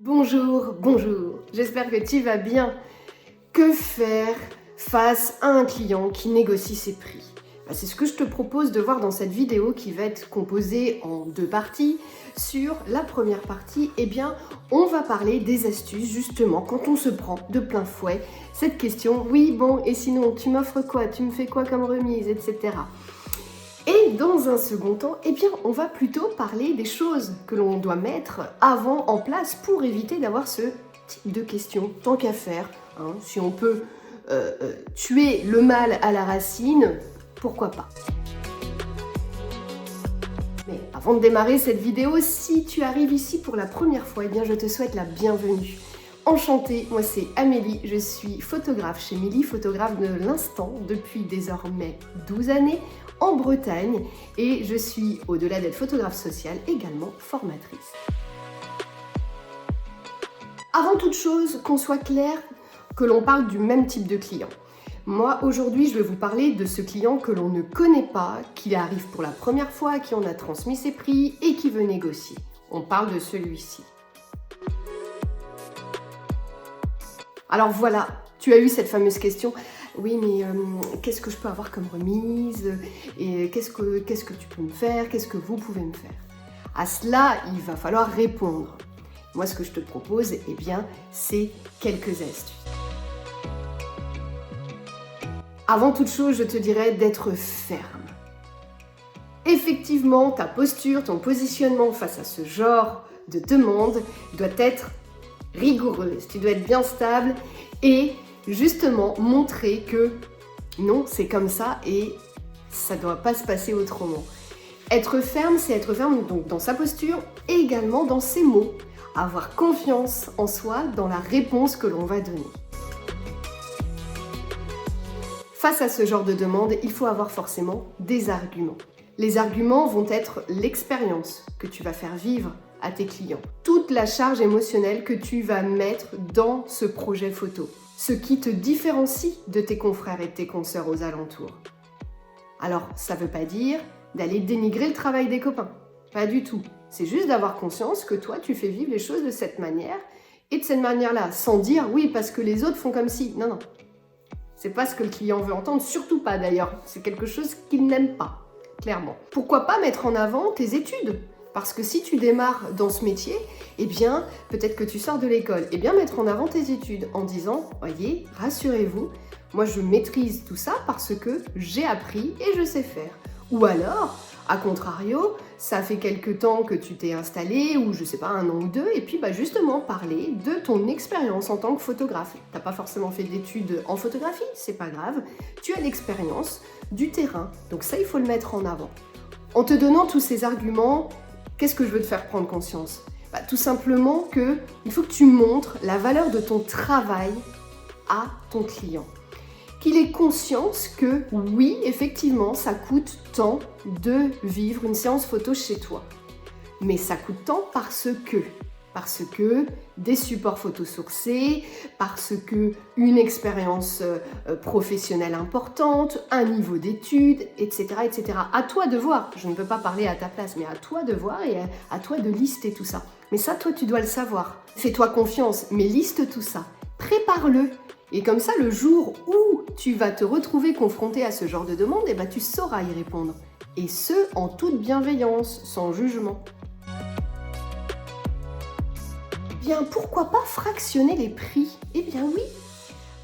Bonjour, bonjour, j'espère que tu vas bien. Que faire face à un client qui négocie ses prix? C'est ce que je te propose de voir dans cette vidéo qui va être composée en deux parties. Sur la première partie, on va parler des astuces justement quand on se prend de plein fouet cette question, oui bon et sinon tu m'offres quoi, tu me fais quoi comme remise, etc. Et dans un second temps, on va plutôt parler des choses que l'on doit mettre avant en place pour éviter d'avoir ce type de questions, tant qu'à faire. Si on peut tuer le mal à la racine, pourquoi pas. Mais avant de démarrer cette vidéo, si tu arrives ici pour la première fois, je te souhaite la bienvenue. Enchantée, moi c'est Amélie, je suis photographe chez Milly, photographe de l'instant depuis désormais 12 années en Bretagne et je suis, au-delà d'être photographe sociale, également formatrice. Avant toute chose, qu'on soit clair, que l'on parle du même type de client. Moi, aujourd'hui, je vais vous parler de ce client que l'on ne connaît pas, qui arrive pour la première fois, à qui on a transmis ses prix et qui veut négocier. On parle de celui-ci. Alors voilà, tu as eu cette fameuse question. Oui, mais qu'est-ce que je peux avoir comme remise? Et qu'est-ce que tu peux me faire? Qu'est-ce que vous pouvez me faire? À cela, il va falloir répondre. Moi, ce que je te propose, c'est quelques astuces. Avant toute chose, je te dirais d'être ferme. Effectivement, ta posture, ton positionnement face à ce genre de demande doit être rigoureuse. Tu dois être bien stable et justement montrer que non, c'est comme ça et ça ne doit pas se passer autrement. Être ferme, c'est être ferme donc dans sa posture et également dans ses mots. Avoir confiance en soi dans la réponse que l'on va donner. Face à ce genre de demande, il faut avoir forcément des arguments. Les arguments vont être l'expérience que tu vas faire vivre à tes clients. Toute la charge émotionnelle que tu vas mettre dans ce projet photo. Ce qui te différencie de tes confrères et de tes consoeurs aux alentours. Alors, ça ne veut pas dire d'aller dénigrer le travail des copains. Pas du tout. C'est juste d'avoir conscience que toi, tu fais vivre les choses de cette manière et de cette manière-là, sans dire oui, parce que les autres font comme si. Non, non. C'est pas ce que le client veut entendre, surtout pas d'ailleurs. C'est quelque chose qu'il n'aime pas, clairement. Pourquoi pas mettre en avant tes études? Parce que si tu démarres dans ce métier, peut-être que tu sors de l'école. Mettre en avant tes études en disant, voyez, rassurez-vous, moi je maîtrise tout ça parce que j'ai appris et je sais faire. Ou alors, à contrario, ça fait quelque temps que tu t'es installé, ou je sais pas, 1 an ou 2, et puis justement parler de ton expérience en tant que photographe. T'as pas forcément fait d'études en photographie, c'est pas grave, tu as l'expérience du terrain, donc ça il faut le mettre en avant. En te donnant tous ces arguments, qu'est-ce que je veux te faire prendre conscience? Tout simplement qu'il faut que tu montres la valeur de ton travail à ton client. Qu'il ait conscience que oui, effectivement, ça coûte tant de vivre une séance photo chez toi. Mais ça coûte tant parce que des supports photos sourcés, parce que une expérience professionnelle importante, un niveau d'études, etc., etc. À toi de voir, je ne peux pas parler à ta place, mais à toi de voir et à toi de lister tout ça. Mais ça, toi, tu dois le savoir. Fais-toi confiance, mais liste tout ça. Prépare-le. Et comme ça, le jour où tu vas te retrouver confronté à ce genre de demande, tu sauras y répondre. Et ce, en toute bienveillance, sans jugement. Pourquoi pas fractionner les prix? Oui.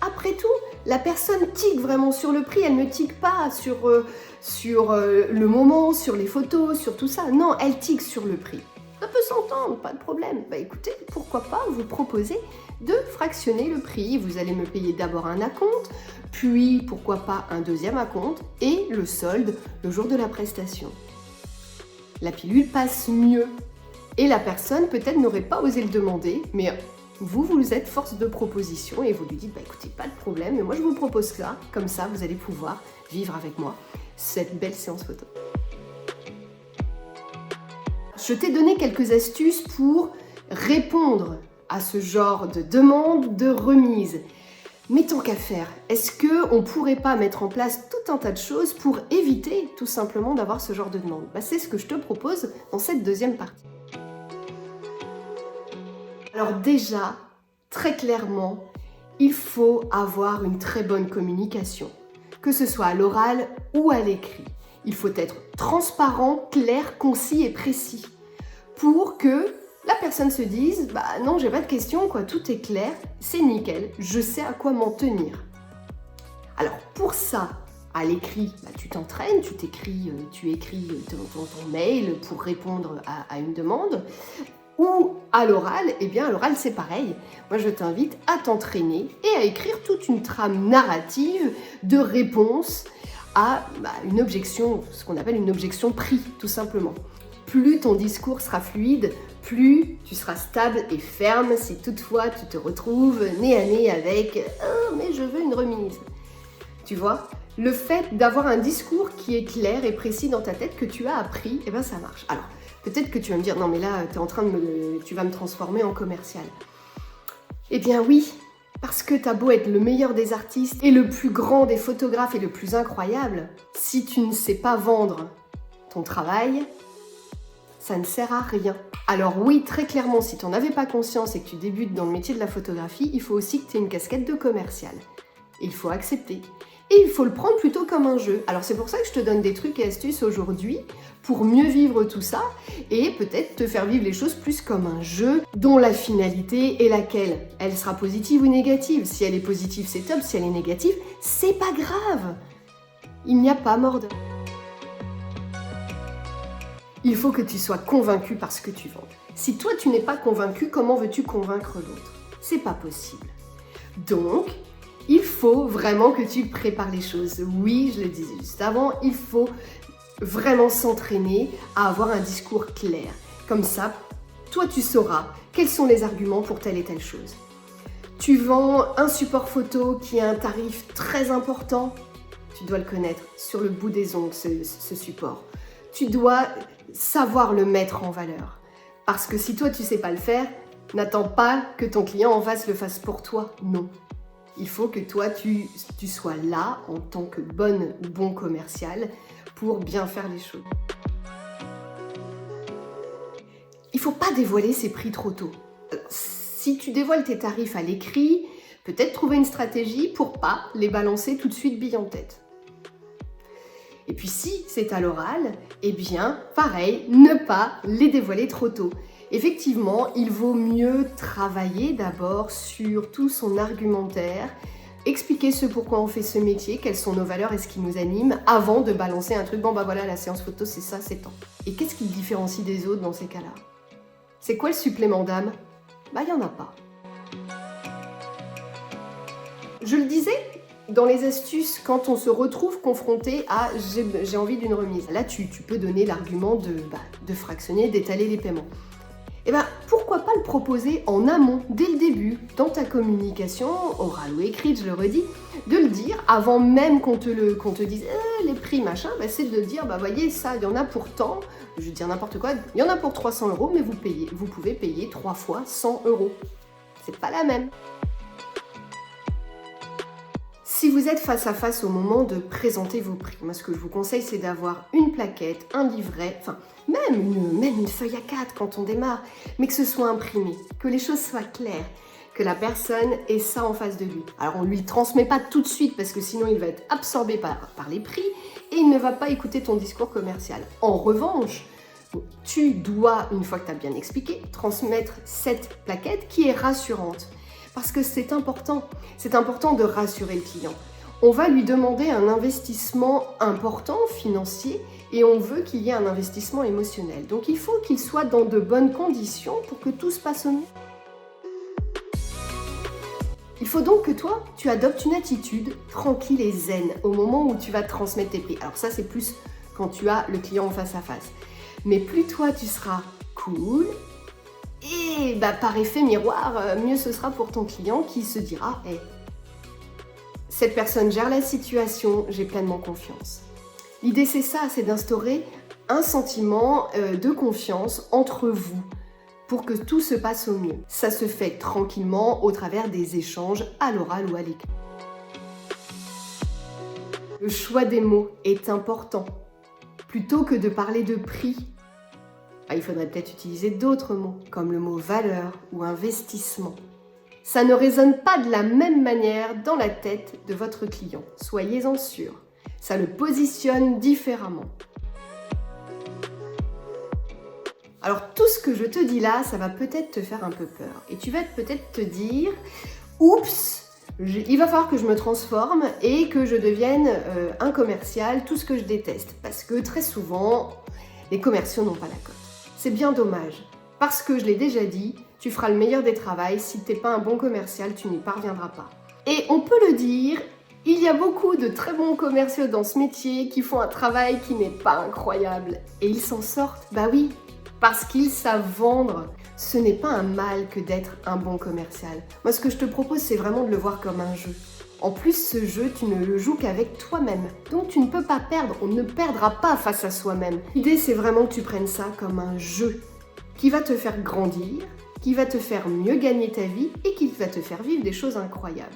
Après tout, la personne tique vraiment sur le prix, elle ne tique pas sur le moment, sur les photos, sur tout ça. Non, elle tique sur le prix. Ça peut s'entendre, pas de problème. Écoutez, pourquoi pas vous proposer de fractionner le prix. Vous allez me payer d'abord un acompte, puis pourquoi pas un deuxième acompte et le solde le jour de la prestation. La pilule passe mieux. Et la personne peut-être n'aurait pas osé le demander, mais vous êtes force de proposition et vous lui dites, écoutez, pas de problème, mais moi je vous propose ça, comme ça vous allez pouvoir vivre avec moi cette belle séance photo. Je t'ai donné quelques astuces pour répondre à ce genre de demande de remise. Mais tant qu'à faire, est-ce qu'on ne pourrait pas mettre en place tout un tas de choses pour éviter tout simplement d'avoir ce genre de demande? C'est ce que je te propose dans cette deuxième partie. Alors déjà, très clairement, il faut avoir une très bonne communication, que ce soit à l'oral ou à l'écrit. Il faut être transparent, clair, concis et précis pour que la personne se dise « Bah non, j'ai pas de questions, quoi, tout est clair, c'est nickel, je sais à quoi m'en tenir. » Alors pour ça, à l'écrit, bah, tu t'entraînes, tu écris ton mail pour répondre à une demande. Ou à l'oral, eh bien à l'oral c'est pareil. Moi je t'invite à t'entraîner et à écrire toute une trame narrative de réponse à une objection, ce qu'on appelle une objection prix, tout simplement. Plus ton discours sera fluide, plus tu seras stable et ferme si toutefois tu te retrouves nez à nez avec « Oh, mais je veux une remise ». Tu vois, le fait d'avoir un discours qui est clair et précis dans ta tête que tu as appris, eh ben ça marche. Alors, peut-être que tu vas me dire « Non, mais là, tu vas me transformer en commercial ». Eh bien oui, parce que t'as beau être le meilleur des artistes et le plus grand des photographes et le plus incroyable, si tu ne sais pas vendre ton travail, ça ne sert à rien. Alors oui, très clairement, si tu n'en avais pas conscience et que tu débutes dans le métier de la photographie, il faut aussi que tu aies une casquette de commercial. Et il faut accepter. Et il faut le prendre plutôt comme un jeu. Alors c'est pour ça que je te donne des trucs et astuces aujourd'hui pour mieux vivre tout ça et peut-être te faire vivre les choses plus comme un jeu dont la finalité est laquelle? Elle sera positive ou négative. Si elle est positive, c'est top. Si elle est négative, c'est pas grave. Il n'y a pas mort d'homme. Il faut que tu sois convaincu par ce que tu vends. Si toi tu n'es pas convaincu, comment veux-tu convaincre l'autre? C'est pas possible. Donc, il faut vraiment que tu prépares les choses. Oui, je le disais juste avant, il faut vraiment s'entraîner à avoir un discours clair. Comme ça, toi tu sauras quels sont les arguments pour telle et telle chose. Tu vends un support photo qui a un tarif très important, tu dois le connaître sur le bout des ongles, ce support. Tu dois savoir le mettre en valeur. Parce que si toi tu sais pas le faire, n'attends pas que ton client en face le fasse pour toi. Non. Il faut que toi tu sois là en tant que bon commercial pour bien faire les choses. Il faut pas dévoiler ses prix trop tôt. Si tu dévoiles tes tarifs à l'écrit, peut-être trouver une stratégie pour pas les balancer tout de suite bille en tête. Et puis si c'est à l'oral, eh bien, pareil, ne pas les dévoiler trop tôt. Effectivement, il vaut mieux travailler d'abord sur tout son argumentaire, expliquer ce pourquoi on fait ce métier, quelles sont nos valeurs et ce qui nous anime, avant de balancer un truc, bon bah voilà, la séance photo c'est ça, c'est tant. Et qu'est-ce qui le différencie des autres dans ces cas-là? C'est quoi le supplément d'âme? Bah, il n'y en a pas. Je le disais, dans les astuces, quand on se retrouve confronté à « j'ai envie d'une remise », là tu peux donner l'argument de fractionner, d'étaler les paiements. Et bien pourquoi pas le proposer en amont, dès le début, dans ta communication, orale ou écrite, je le redis, de le dire avant même qu'on te dise les prix machin, c'est de dire voyez ça, il y en a pour tant, je veux dire n'importe quoi, il y en a pour 300 €, mais vous pouvez payer 3 fois 100 €. C'est pas la même. Si vous êtes face à face au moment de présenter vos prix, moi ce que je vous conseille c'est d'avoir une plaquette, un livret, enfin même une feuille A4 quand on démarre, mais que ce soit imprimé, que les choses soient claires, que la personne ait ça en face de lui. Alors on ne lui le transmet pas tout de suite parce que sinon il va être absorbé par les prix et il ne va pas écouter ton discours commercial. En revanche, tu dois, une fois que tu as bien expliqué, transmettre cette plaquette qui est rassurante. Parce que c'est important de rassurer le client. On va lui demander un investissement important, financier, et on veut qu'il y ait un investissement émotionnel. Donc il faut qu'il soit dans de bonnes conditions pour que tout se passe au mieux. Il faut donc que toi, tu adoptes une attitude tranquille et zen au moment où tu vas transmettre tes prix. Alors ça, c'est plus quand tu as le client en face à face. Mais plus toi, tu seras cool, et par effet miroir, mieux ce sera pour ton client qui se dira hey, cette personne gère la situation, j'ai pleinement confiance. L'idée c'est ça, c'est d'instaurer un sentiment de confiance entre vous pour que tout se passe au mieux. Ça se fait tranquillement au travers des échanges à l'oral ou à l'écrit. Le choix des mots est important. Plutôt que de parler de prix, Il faudrait peut-être utiliser d'autres mots, comme le mot valeur ou investissement. Ça ne résonne pas de la même manière dans la tête de votre client, soyez-en sûrs. Ça le positionne différemment. Alors tout ce que je te dis là, ça va peut-être te faire un peu peur. Et tu vas peut-être te dire, oups, il va falloir que je me transforme et que je devienne un commercial, tout ce que je déteste. Parce que très souvent, les commerciaux n'ont pas la cote. C'est bien dommage. Parce que je l'ai déjà dit, tu feras le meilleur des travails, si tu n'es pas un bon commercial, tu n'y parviendras pas. Et on peut le dire, il y a beaucoup de très bons commerciaux dans ce métier qui font un travail qui n'est pas incroyable. Et ils s'en sortent, bah oui, parce qu'ils savent vendre. Ce n'est pas un mal que d'être un bon commercial. Moi, ce que je te propose, c'est vraiment de le voir comme un jeu. En plus, ce jeu, tu ne le joues qu'avec toi-même. Donc, tu ne peux pas perdre. On ne perdra pas face à soi-même. L'idée, c'est vraiment que tu prennes ça comme un jeu qui va te faire grandir, qui va te faire mieux gagner ta vie et qui va te faire vivre des choses incroyables.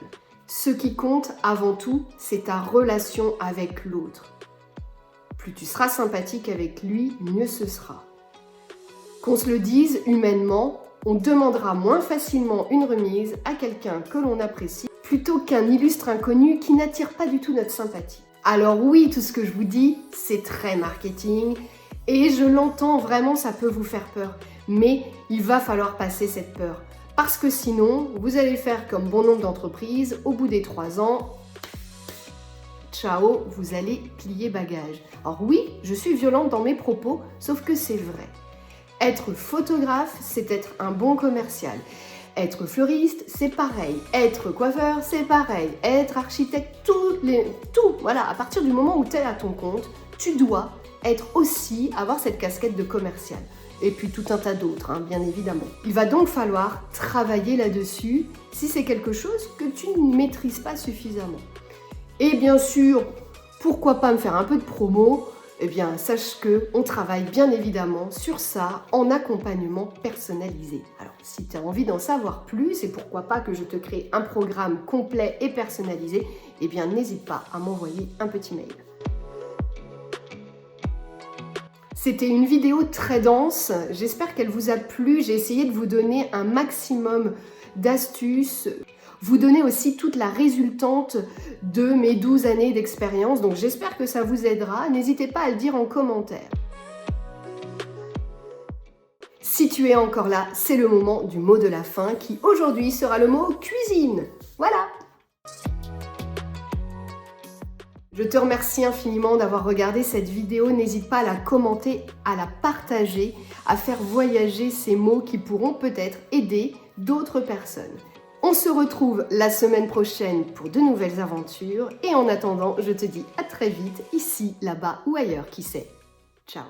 Ce qui compte avant tout, c'est ta relation avec l'autre. Plus tu seras sympathique avec lui, mieux ce sera. Qu'on se le dise, humainement, on demandera moins facilement une remise à quelqu'un que l'on apprécie plutôt qu'un illustre inconnu qui n'attire pas du tout notre sympathie. Alors oui, tout ce que je vous dis, c'est très marketing et je l'entends vraiment, ça peut vous faire peur. Mais il va falloir passer cette peur. Parce que sinon, vous allez faire comme bon nombre d'entreprises, au bout des 3 ans, ciao, vous allez plier bagage. Alors oui, je suis violente dans mes propos, sauf que c'est vrai. Être photographe, c'est être un bon commercial. Être fleuriste, c'est pareil. Être coiffeur, c'est pareil. Être architecte, tout. Voilà, à partir du moment où tu es à ton compte, tu dois être aussi, avoir cette casquette de commercial. Et puis tout un tas d'autres, bien évidemment. Il va donc falloir travailler là-dessus si c'est quelque chose que tu ne maîtrises pas suffisamment. Et bien sûr, pourquoi pas me faire un peu de promo ? Eh bien, sache qu'on travaille bien évidemment sur ça en accompagnement personnalisé. Alors, si tu as envie d'en savoir plus et pourquoi pas que je te crée un programme complet et personnalisé, eh bien, n'hésite pas à m'envoyer un petit mail. C'était une vidéo très dense, j'espère qu'elle vous a plu. J'ai essayé de vous donner un maximum d'astuces, vous donner aussi toute la résultante de mes 12 années d'expérience. Donc j'espère que ça vous aidera. N'hésitez pas à le dire en commentaire. Si tu es encore là, c'est le moment du mot de la fin qui aujourd'hui sera le mot cuisine. Voilà! Je te remercie infiniment d'avoir regardé cette vidéo. N'hésite pas à la commenter, à la partager, à faire voyager ces mots qui pourront peut-être aider d'autres personnes. On se retrouve la semaine prochaine pour de nouvelles aventures. Et en attendant, je te dis à très vite, ici, là-bas ou ailleurs, qui sait. Ciao!